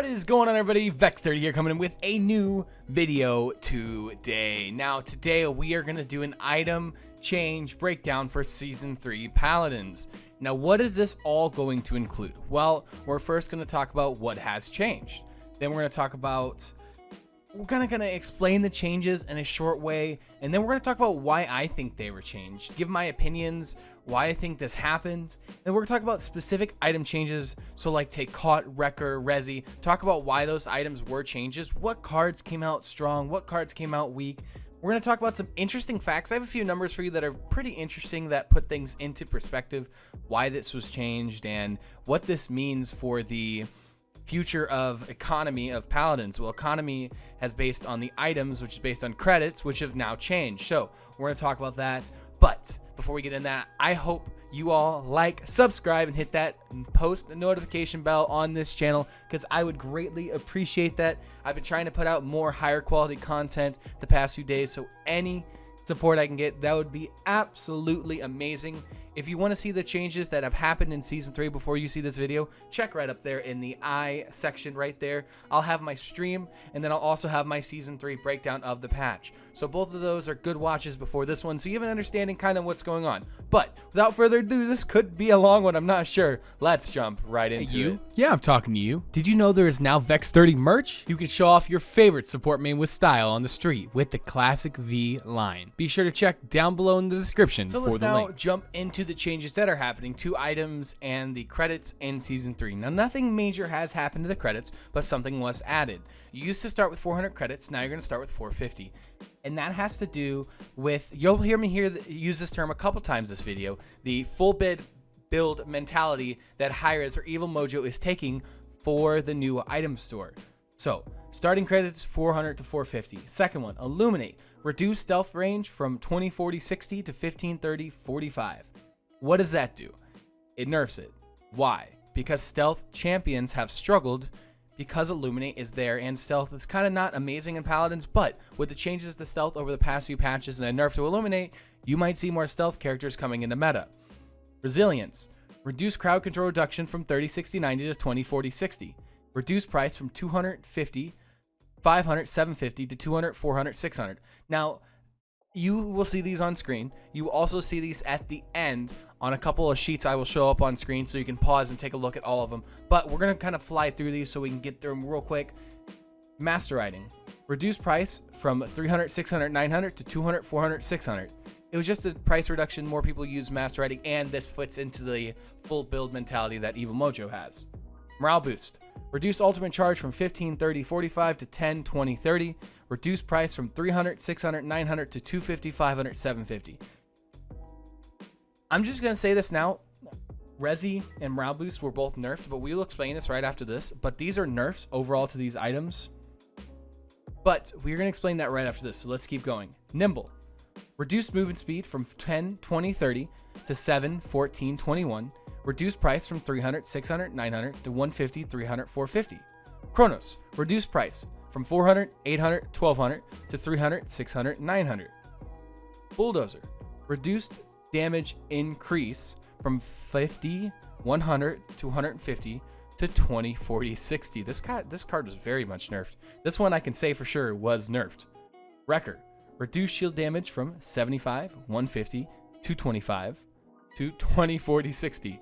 is going on, everybody? Vex30 here, coming in with a new video today. Now today we are going to do an item change breakdown for Season 3 Paladins. Now what is this all going to include? Well, we're first going to talk about what has changed. Then we're going to talk about, we're going to explain the changes in a short way. And then we're going to talk about why I think they were changed. Give my opinions, why I think this happened. And we're going to talk about specific item changes. So like take Caught, Wrecker, Resi. Talk about why those items were changes. What cards came out strong, what cards came out weak. We're going to talk about some interesting facts. I have a few numbers for you that are pretty interesting that put things into perspective, why this was changed and what this means for the future of economy of Paladins. Well, economy has based on the items, which is based on credits, which have now changed. So we're going to talk about that. But before we get in that, I hope you all like, subscribe, and hit that post notification bell on this channel because I would greatly appreciate that. I've been trying to put out more higher quality content the past few days, so any support I can get, that would be absolutely amazing. If you want to see the changes that have happened in Season 3 before you see this video, check right up there in the I section right there. I'll have my stream, and then I'll also have my Season 3 breakdown of the patch. So both of those are good watches before this one, so you have an understanding kind of what's going on. But without further ado, this could be a long one, I'm not sure. Let's jump right into it. Yeah, I'm talking to you. Did you know there is now Vex30 merch? You can show off your favorite support main with style on the street with the Classic V line. Be sure to check down below in the description for the link. So let's now jump into the changes that are happening to items and the credits in Season 3. Now, nothing major has happened to the credits, but something was added. You used to start with 400 credits, now you're going to start with 450. And that has to do with, you'll hear me use this term a couple times this video, the full build mentality that hi-rez or Evil Mojo is taking for the new item store. So, starting credits 400 to 450. Second one, Illuminate. Reduce stealth range from 20-40-60 to 15-30-45. What does that do? It nerfs it. Why? Because stealth champions have struggled because Illuminate is there, and stealth is kind of not amazing in Paladins, but with the changes to stealth over the past few patches and a nerf to Illuminate, you might see more stealth characters coming into meta. Resilience. Reduce crowd control reduction from 30-60-90 to 20-40-60. Reduce price from 250, 500, 750 to 200, 400, 600. Now, you will see these on screen. You will also see these at the end on a couple of sheets I will show up on screen, so you can pause and take a look at all of them. But we're going to kind of fly through these so we can get through them real quick. Master Riding. Reduce price from 300, 600, 900 to 200, 400, 600. It was just a price reduction. More people use Master Riding, and this fits into the full build mentality that Evil Mojo has. Morale Boost. Reduce ultimate charge from 15, 30, 45 to 10, 20, 30. Reduce price from 300, 600, 900 to 250, 500, 750. I'm just going to say this now. Resi and Morale Boost were both nerfed, but we will explain this right after this. But these are nerfs overall to these items. But we're going to explain that right after this, so let's keep going. Nimble. Reduced movement speed from 10, 20, 30 to 7, 14, 21. Reduced price from 300, 600, 900 to 150, 300, 450. Chronos. Reduced price from 400, 800, 1200 to 300, 600, 900. Bulldozer. Reduced damage increase from 50, 100 to 150 to 20, 40, 60. This card was very much nerfed. This one I can say for sure was nerfed. Wrecker. Reduce shield damage from 75, 150, 225 to 20, 40, 60.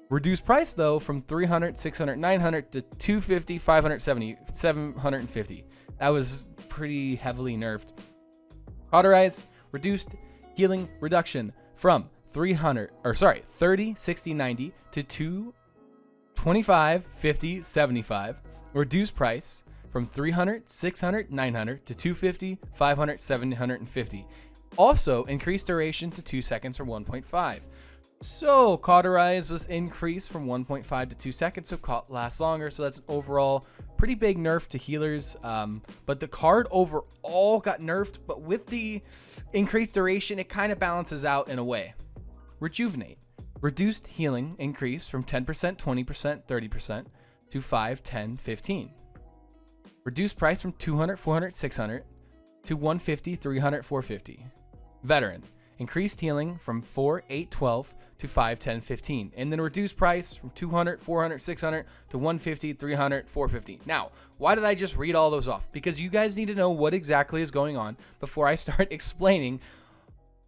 Reduce price though from 300, 600, 900 to 250, 570, 750. That was pretty heavily nerfed. Cauterize. Reduced healing reduction from 30, 60, 90 to 225, 50, 75. Reduce price from 300, 600, 900 to 250, 500, 750. Also, increased duration to 2 seconds from 1.5. So, Cauterize was increased from 1.5 to 2 seconds, so Caught lasts longer. So that's an overall pretty big nerf to healers. But the card overall got nerfed, but with the increased duration, it kind of balances out in a way. Rejuvenate. Reduced healing increase from 10%, 20%, 30% to 5, 10, 15. Reduced price from 200, 400, 600 to 150, 300, 450. Veteran. increased healing from 4, 8, 12 to 5, 10, 15, and then reduced price from 200, 400, 600 to 150, 300, 450. Now, why did I just read all those off? Because you guys need to know what exactly is going on before I start explaining.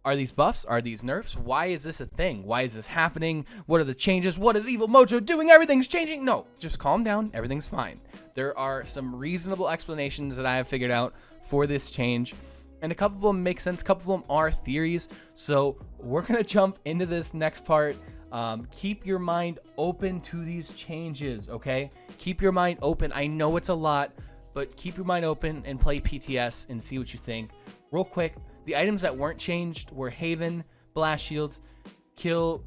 Are these buffs? Are these nerfs? Why is this a thing? Why is this happening? What are the changes? What is Evil Mojo doing? Everything's changing. No, just calm down. Everything's fine. There are some reasonable explanations that I have figured out for this change, and a couple of them make sense. A couple of them are theories. So we're going to jump into this next part. Keep your mind open to these changes, okay? Keep your mind open. I know it's a lot, but keep your mind open and play PTS and see what you think. Real quick, the items that weren't changed were Haven, Blast Shields, Kill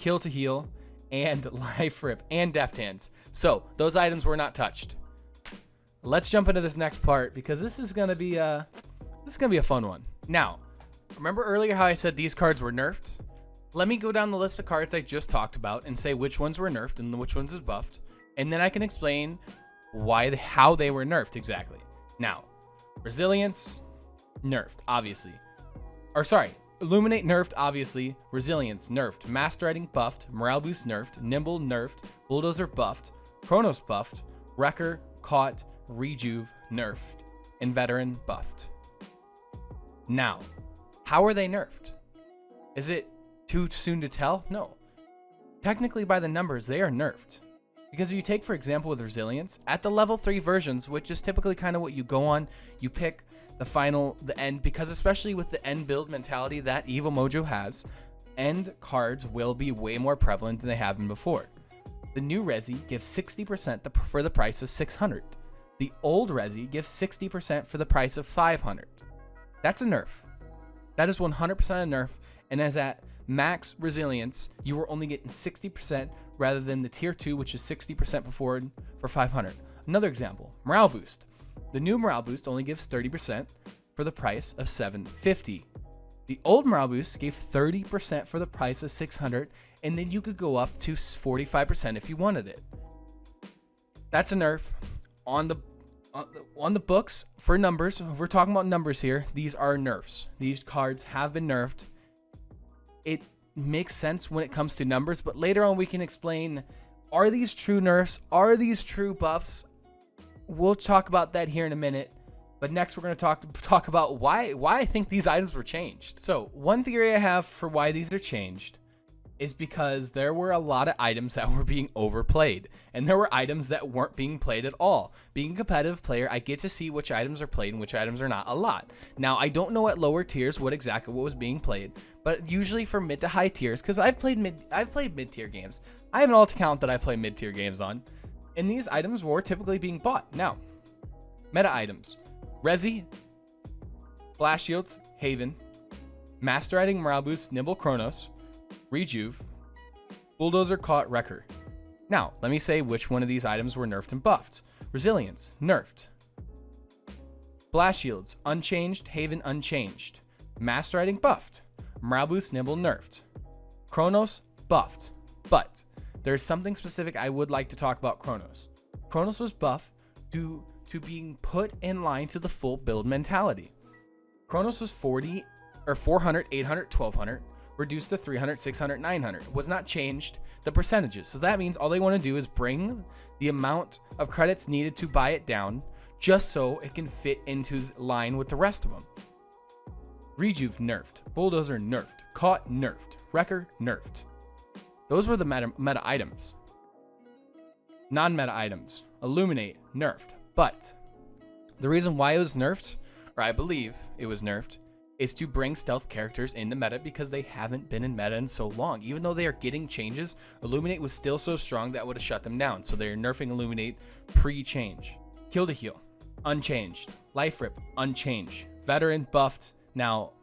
to Heal, and Life Rip, and Deft Hands. So those items were not touched. Let's jump into this next part because this is gonna be a fun one. Now, remember earlier how I said these cards were nerfed? Let me go down the list of cards I just talked about and say which ones were nerfed and which ones is buffed, and then I can explain how they were nerfed exactly. Now, Resilience, nerfed, obviously. Illuminate, nerfed, obviously. Resilience, nerfed. Master Riding, buffed. Morale Boost, nerfed. Nimble, nerfed. Bulldozer, buffed. Chronos, buffed. Wrecker, caught. Rejuve, nerfed. And Veteran, buffed. Now, how are they nerfed? Is it too soon to tell? No. Technically, by the numbers, they are nerfed. Because if you take, for example, with Resilience, at the level 3 versions, which is typically kind of what you go on, you pick the end, because especially with the end build mentality that Evil Mojo has, end cards will be way more prevalent than they have been before. The new Resi gives 60% for the price of 600. The old Resi gives 60% for the price of 500. That's a nerf. That is 100% a nerf, and as at max Resilience, you were only getting 60% rather than the tier 2, which is 60% before for 500. Another example, Morale Boost. The new Morale Boost only gives 30% for the price of 750. The old Morale Boost gave 30% for the price of 600, and then you could go up to 45% if you wanted it. That's a nerf. On the books, for numbers, if we're talking about numbers here, these are nerfs. These cards have been nerfed. It makes sense when it comes to numbers, but later on we can explain, are these true nerfs? Are these true buffs? We'll talk about that here in a minute, but next we're going to talk about why I think these items were changed. So one theory I have for why these are changed is because there were a lot of items that were being overplayed, and there were items that weren't being played at all. Being a competitive player, I get to see which items are played and which items are not a lot. Now, I don't know at lower tiers what was being played, but usually for mid to high tiers, because I've played mid-tier games. I have an alt account that I play mid-tier games on, and these items were typically being bought. Now, meta items. Resi, Blast Shields, Haven, Master Riding, Morale Boost, Nimble, Chronos, Rejuve, Bulldozer, Caught, Wrecker. Now, let me say which one of these items were nerfed and buffed. Resilience, nerfed. Blast Shields, unchanged. Haven, unchanged. Master Riding, buffed. Morale Boost, Nimble, nerfed. Chronos, buffed. But there's something specific I would like to talk about Chronos. Chronos was buffed due to being put in line to the full build mentality. Chronos was 400, 800, 1200, reduced to 300, 600, 900. Was not changed the percentages. So that means all they want to do is bring the amount of credits needed to buy it down just so it can fit into line with the rest of them. Rejuve, nerfed. Bulldozer, nerfed. Caught, nerfed. Wrecker, nerfed. Those were the meta items. Non-meta items. Illuminate, nerfed. But the reason why it was nerfed, or I believe it was nerfed, is to bring stealth characters into meta because they haven't been in meta in so long. Even though they are getting changes, Illuminate was still so strong that would have shut them down. So they're nerfing Illuminate pre-change. Kill to Heal, unchanged. Life Rip, unchanged. Veteran, buffed. Now,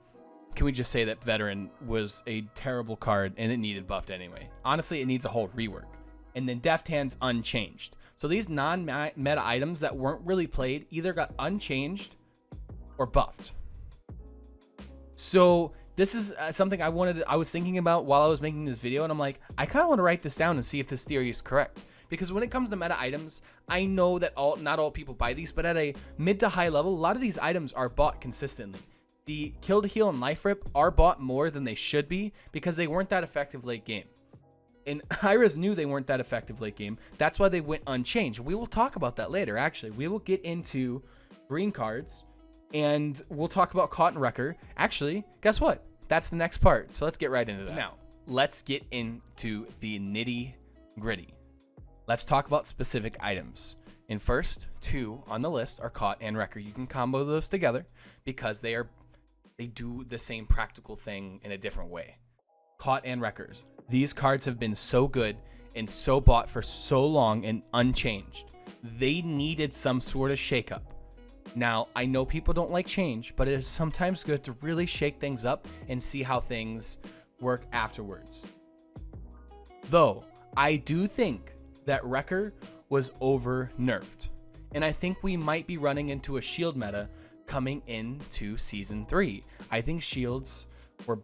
can we just say that Veteran was a terrible card and it needed buffed anyway? Honestly, it needs a whole rework. And then Deft Hands, unchanged. So these non-meta items that weren't really played either got unchanged or buffed. So this is something I was thinking about while I was making this video, and I'm like, I kind of want to write this down and see if this theory is correct. Because when it comes to meta items, I know that not all people buy these, but at a mid to high level, a lot of these items are bought consistently. the kill to heal and life rip are bought more than they should be because they weren't that effective late game. And hi-rez knew they weren't that effective late game. That's why they went unchanged. We will talk about that later, actually. We will get into green cards, and we'll talk about Caught and Wrecker. Actually, guess what? That's the next part. So let's get right into that. So now, let's get into the nitty-gritty. Let's talk about specific items. And first, two on the list are Caught and Wrecker. You can combo those together because they do the same practical thing in a different way. Caught and Wreckers. These cards have been so good and so bought for so long and unchanged. They needed some sort of shakeup. Now, I know people don't like change, but it is sometimes good to really shake things up and see how things work afterwards. Though, I do think that Wrecker was over nerfed. And I think we might be running into a shield meta coming into season 3. I think shields were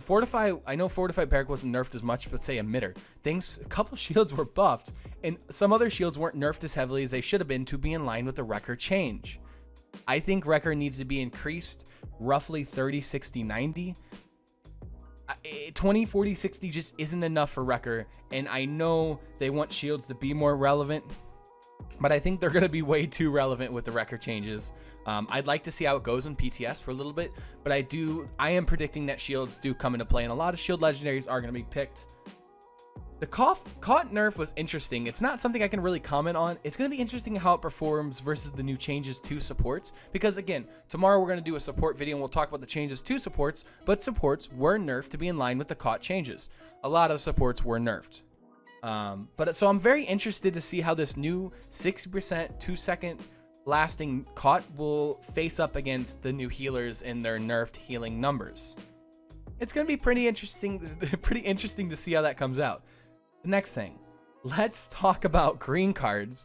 Fortify. I know Fortify Barrack wasn't nerfed as much, but say Emitter. A couple shields were buffed, and some other shields weren't nerfed as heavily as they should have been to be in line with the Wrecker change. I think Wrecker needs to be increased roughly 30, 60, 90. 20, 40, 60 just isn't enough for Wrecker, and I know they want shields to be more relevant, but I think they're going to be way too relevant with the Wrecker changes. I'd like to see how it goes in PTS for a little bit, but I am predicting that shields do come into play, and a lot of shield legendaries are going to be picked. The Caught nerf was interesting. It's not something I can really comment on. It's going to be interesting how it performs versus the new changes to supports, because again, tomorrow we're going to do a support video and we'll talk about the changes to supports, but supports were nerfed to be in line with the Caught changes. A lot of supports were nerfed. So I'm very interested to see how this new 60% 2-second lasting Caught will face up against the new healers and their nerfed healing numbers. It's going to be pretty interesting to see how that comes out. The next thing, let's talk about green cards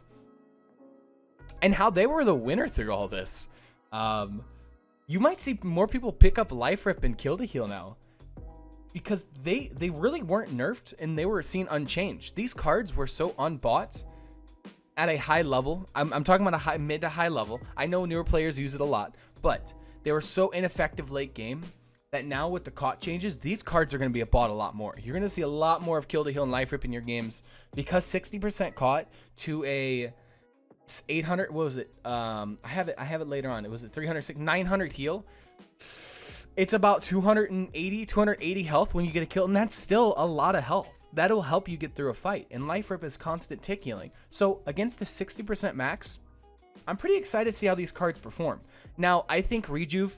and how they were the winner through all this. You might see more people pick up life rip and kill to heal now, because they really weren't nerfed and they were seen unchanged. These cards were so unbought at a high level. I'm talking about a mid to high level. I know newer players use it a lot, but they were so ineffective late game that now with the Caught changes, these cards are going to be bought a lot more. You're going to see a lot more of kill to heal and life rip in your games, because 60% Caught to a 800, what was it? I have it later on. It was 900 heal. It's about 280 health when you get a kill, and that's still a lot of health. That'll help you get through a fight, and life rip is constant tick healing. So against a 60% max, I'm pretty excited to see how these cards perform. Now, I think Rejuve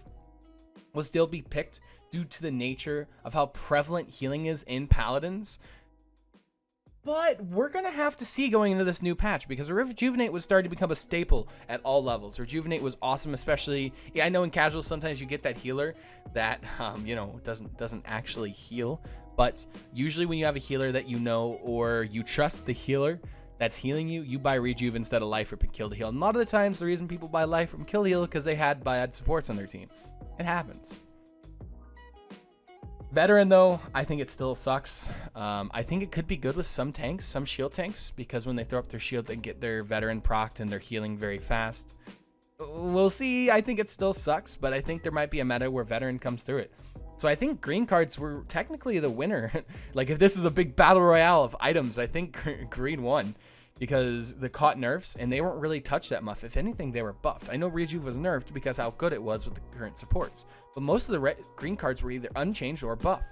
will still be picked due to the nature of how prevalent healing is in Paladins. But we're going to have to see going into this new patch, because Rejuvenate was starting to become a staple at all levels. Rejuvenate was awesome, especially, I know in casuals sometimes you get that healer that, doesn't actually heal. But usually when you have a healer that you know or you trust the healer that's healing you, you buy Rejuve instead of life rip and kill to heal. And a lot of the times the reason people buy life rip and kill to heal is because they had bad supports on their team. It happens. Veteran, though, I think it still sucks. I think it could be good with some tanks, some shield tanks, because when they throw up their shield, they get their veteran procced and they're healing very fast. We'll see. I think it still sucks, but I think there might be a meta where veteran comes through it. So I think green cards were technically the winner. Like, if this is a big battle royale of items, I think green won, because the Caught nerfs, and they weren't really touched that much. If anything, they were buffed. I know Rejuve was nerfed because how good it was with the current supports, but most of the green cards were either unchanged or buffed.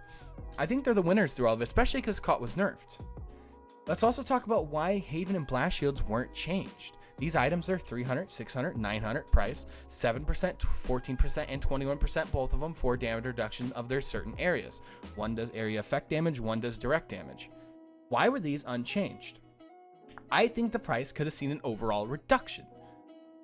I think they're the winners through all of it, especially because Caught was nerfed. Let's also talk about why Haven and Blast Shields weren't changed. These items are 300, 600, 900 price, 7%, 14%, and 21%, both of them for damage reduction of their certain areas. One does area effect damage, one does direct damage. Why were these unchanged? I think the price could have seen an overall reduction.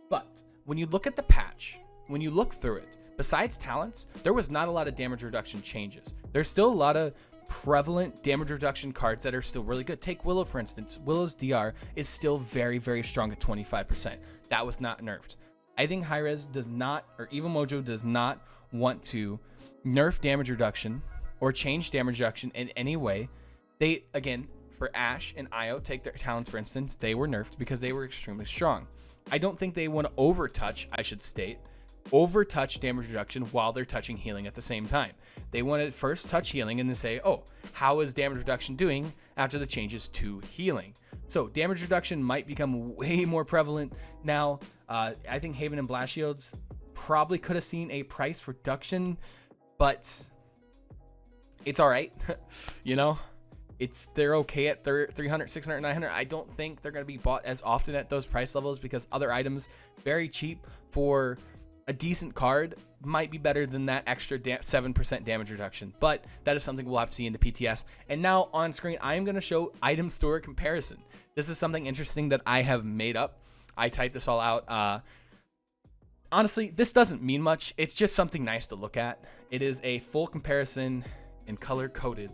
But when you look at the patch, when you look through it, besides talents, there was not a lot of damage reduction changes. There's still a lot of prevalent damage reduction cards that are still really good. Take Willow, for instance. Willow's DR is still very, very strong at 25%. That was not nerfed. I think hi-rez does not, or Evil Mojo does not want to nerf damage reduction or change damage reduction in any way. They, again, for Ashe and Io, take their talents, for instance, they were nerfed because they were extremely strong. I don't think they want to overtouch, I should state, over touch damage reduction while they're touching healing at the same time. They want to first touch healing and then say, oh, how is damage reduction doing after the changes to healing? So damage reduction might become way more prevalent now. I think Haven and Blast Shields probably could have seen a price reduction, but it's all right. You know, they're okay at 300, 600, 900. I don't think they're going to be bought as often at those price levels because other items, very cheap for a decent card, might be better than that extra 7% damage reduction. But that is something we'll have to see in the PTS. And now on screen, I am going to show item store comparison. This is something interesting that I have made up. I typed this all out. Honestly, this doesn't mean much. It's just something nice to look at. It is a full comparison in color-coded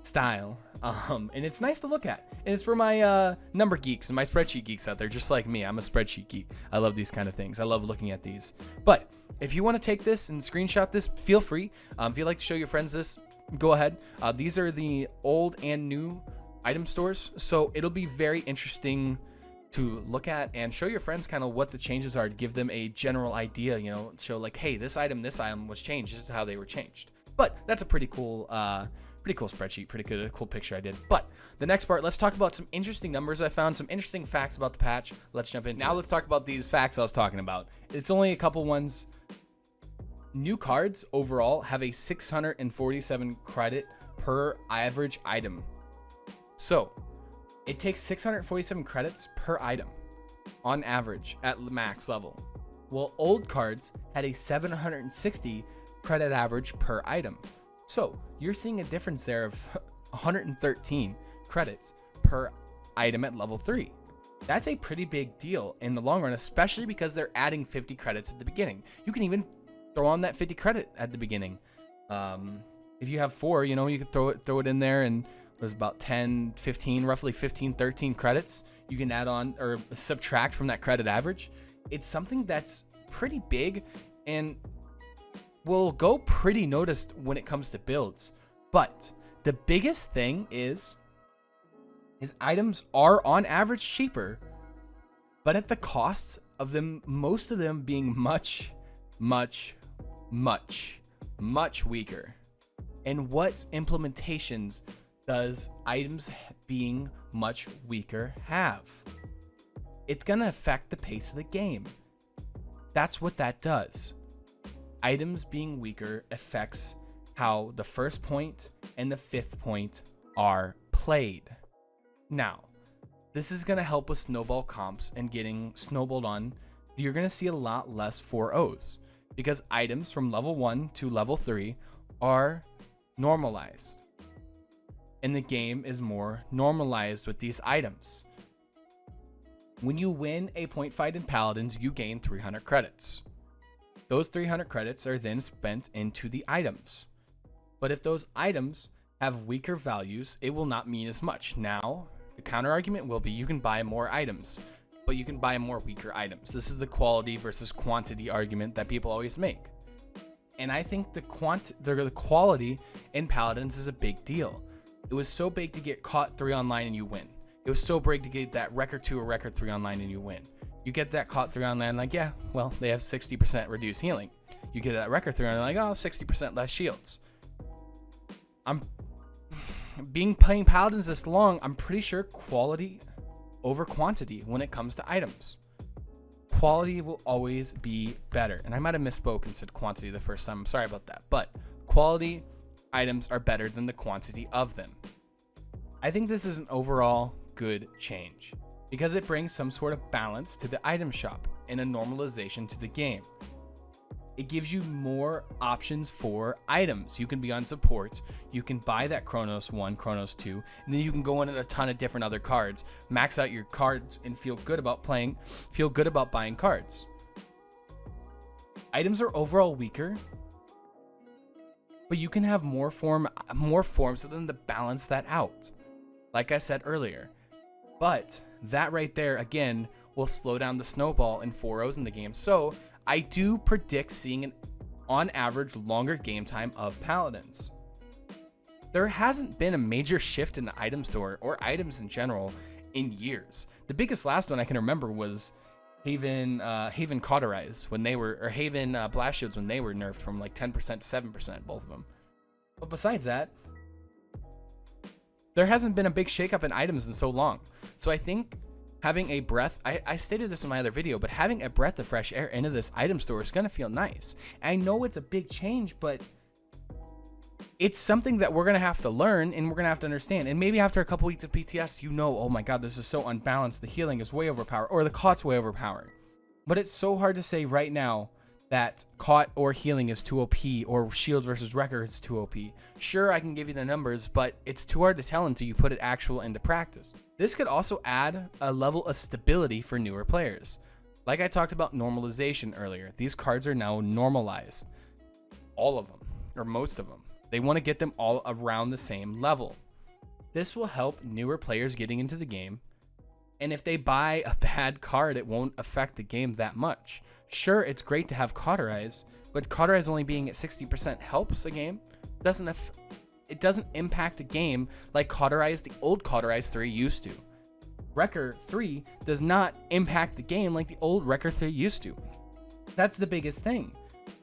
style, and it's nice to look at. And it's for my number geeks and my spreadsheet geeks out there, just like me. I'm a spreadsheet geek. I love these kind of things. I love looking at these. But if you want to take this and screenshot this, feel free. If you'd like to show your friends this, go ahead. These are the old and new item stores, so it'll be very interesting to look at and show your friends kind of what the changes are, to give them a general idea, you know, show like, hey, this item was changed. This is how they were changed. But that's a pretty cool spreadsheet, pretty cool picture I did. But the next part, let's talk about some interesting numbers I found, some interesting facts about the patch. Let's jump in. Now let's talk about these facts I was talking about. It's only a couple ones. New cards overall have a 647 credit per average item. So it takes 647 credits per item on average at max level. Well, old cards had a 760 credit average per item. So you're seeing a difference there of 113 credits per item at level 3. That's a pretty big deal in the long run, especially because they're adding 50 credits at the beginning. You can even throw on that 50 credit at the beginning. If you have 4, you know, you could throw it in there, and there's about 10, 15, roughly 15, 13 credits you can add on or subtract from that credit average. It's something that's pretty big and will go pretty noticed when it comes to builds. But the biggest thing is items are on average cheaper, but at the cost of them, most of them being much weaker. And what implementations does items being much weaker have? It's gonna affect the pace of the game. That's what that does. Items being weaker affects how the first point and the 5th point are played. Now, this is going to help with snowball comps and getting snowballed on. You're going to see a lot less 4-0s because items from level 1 to level 3 are normalized. And the game is more normalized with these items. When you win a point fight in Paladins, you gain 300 credits. Those 300 credits are then spent into the items. But if those items have weaker values, it will not mean as much. Now, the counter argument will be you can buy more items, but you can buy more weaker items. This is the quality versus quantity argument that people always make. And I think the quality in Paladins is a big deal. It was so big to get caught 3 online and you win. It was so big to get that record 2 or record 3 online and you win. You get that caught 3 online, like, yeah, well, they have 60% reduced healing. You get that record 3 online, like, oh, 60% less shields. Playing Paladins this long, I'm pretty sure quality over quantity when it comes to items. Quality will always be better. And I might have misspoke and said quantity the first time. I'm sorry about that. But quality items are better than the quantity of them. I think this is an overall good change because it brings some sort of balance to the item shop and a normalization to the game. It gives you more options for items. You can be on support, you can buy that Chronos 1, Chronos 2, and then you can go in a ton of different other cards, max out your cards, and feel good about buying cards. Items are overall weaker, but you can have more forms of them to balance that out, like I said earlier. But that right there, again, will slow down the snowball and 4-0s in the game. So I do predict seeing an, on average, longer game time of Paladins. There hasn't been a major shift in the item store or items in general in years. The biggest last one I can remember was Haven Cauterize when they were, or Haven Blast Shields when they were nerfed from like 10% to 7%, both of them. But besides that, there hasn't been a big shakeup in items in so long. So I think having a breath, I stated this in my other video, but having a breath of fresh air into this item store is going to feel nice. I know it's a big change, but it's something that we're going to have to learn and we're going to have to understand. And maybe after a couple weeks of PTS, you know, oh my God, this is so unbalanced. The healing is way overpowered, or the caught's way overpowered. But it's so hard to say right now that caught or healing is too OP, or shields versus wrecker is too OP. Sure, I can give you the numbers, but it's too hard to tell until you put it actual into practice. This could also add a level of stability for newer players. Like I talked about normalization earlier, these cards are now normalized. All of them, or most of them. They want to get them all around the same level. This will help newer players getting into the game, and if they buy a bad card, it won't affect the game that much. Sure, it's great to have Cauterize, but Cauterize only being at 60% helps a game. It doesn't impact a game like Cauterize, the old Cauterize 3 used to. Wrecker 3 does not impact the game like the old Wrecker 3 used to. That's the biggest thing.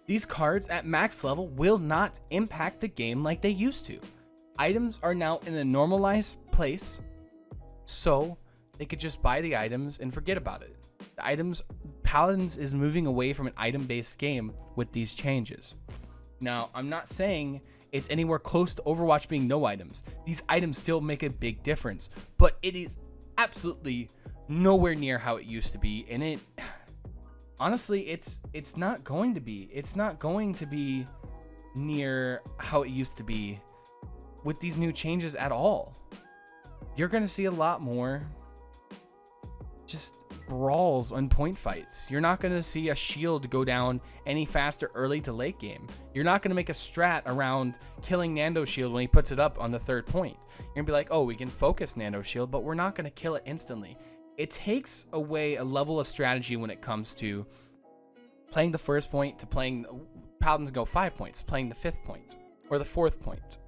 These cards at max level will not impact the game like they used to. Items are now in a normalized place, so they could just buy the items and forget about it. The items, Paladins is moving away from an item-based game with these changes. Now, I'm not saying it's anywhere close to Overwatch being no items. These items still make a big difference, but it is absolutely nowhere near how it used to be, and it honestly, it's not going to be. It's not going to be near how it used to be with these new changes at all. You're going to see a lot more just brawls on point fights. You're not going to see a shield go down any faster early to late game. You're not going to make a strat around killing Nando's shield when he puts it up on the third point. You're going to be like, oh, we can focus Nando's shield, but we're not going to kill it instantly. It takes away a level of strategy when it comes to playing the first point to playing Paladins go 5 points, playing the 5th point or the 4th point.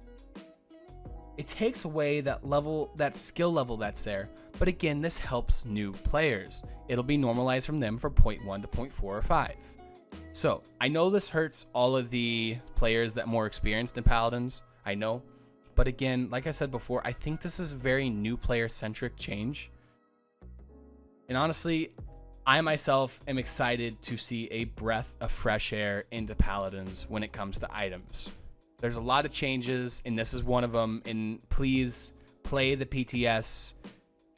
It takes away that level, that skill level that's there. But again, this helps new players. It'll be normalized from them from point 1 to point 4 or 5. So I know this hurts all of the players that are more experienced in Paladins. I know. But again, like I said before, I think this is a very new player centric change. And honestly, I myself am excited to see a breath of fresh air into Paladins when it comes to items. There's a lot of changes, and this is one of them. And please play the PTS.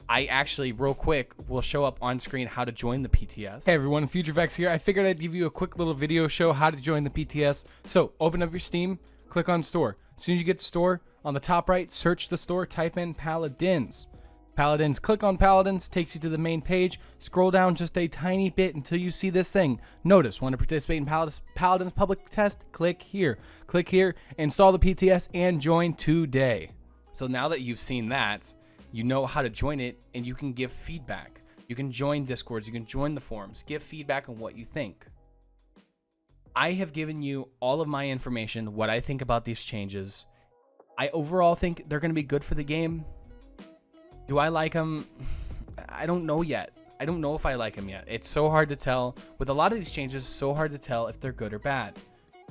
I actually, real quick, will show up on screen how to join the PTS. Hey everyone, FutureVex here. I figured I'd give you a quick little video show how to join the PTS. So open up your Steam, click on Store. As soon as you get to Store, on the top right, search the store, type in Paladins. Paladins, click on Paladins, takes you to the main page. Scroll down just a tiny bit until you see this thing. Notice, want to participate in Paladins public test? Click here. Click here, install the PTS, and join today. So now that you've seen that, you know how to join it, and you can give feedback. You can join Discords, you can join the forums, give feedback on what you think. I have given you all of my information, what I think about these changes. I overall think they're going to be good for the game. Do I like them? I don't know yet. I don't know if I like them yet. It's so hard to tell. With a lot of these changes, it's so hard to tell if they're good or bad.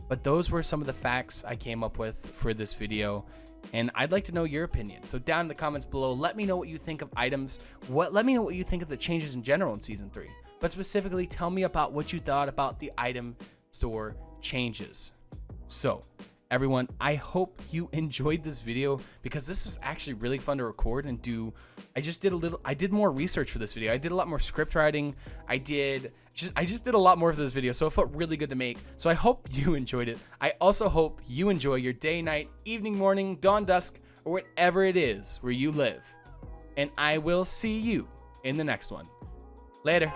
But those were some of the facts I came up with for this video. And I'd like to know your opinion. So down in the comments below, let me know what you think of items. Let me know what you think of the changes in general in Season 3. But specifically, tell me about what you thought about the item store changes. So everyone, I hope you enjoyed this video because this is actually really fun to record and do. I did more research for this video. I did a lot more script writing. I just did a lot more for this video, so it felt really good to make. So I hope you enjoyed it. I also hope you enjoy your day, night, evening, morning, dawn, dusk, or whatever it is where you live. And I will see you in the next one. Later.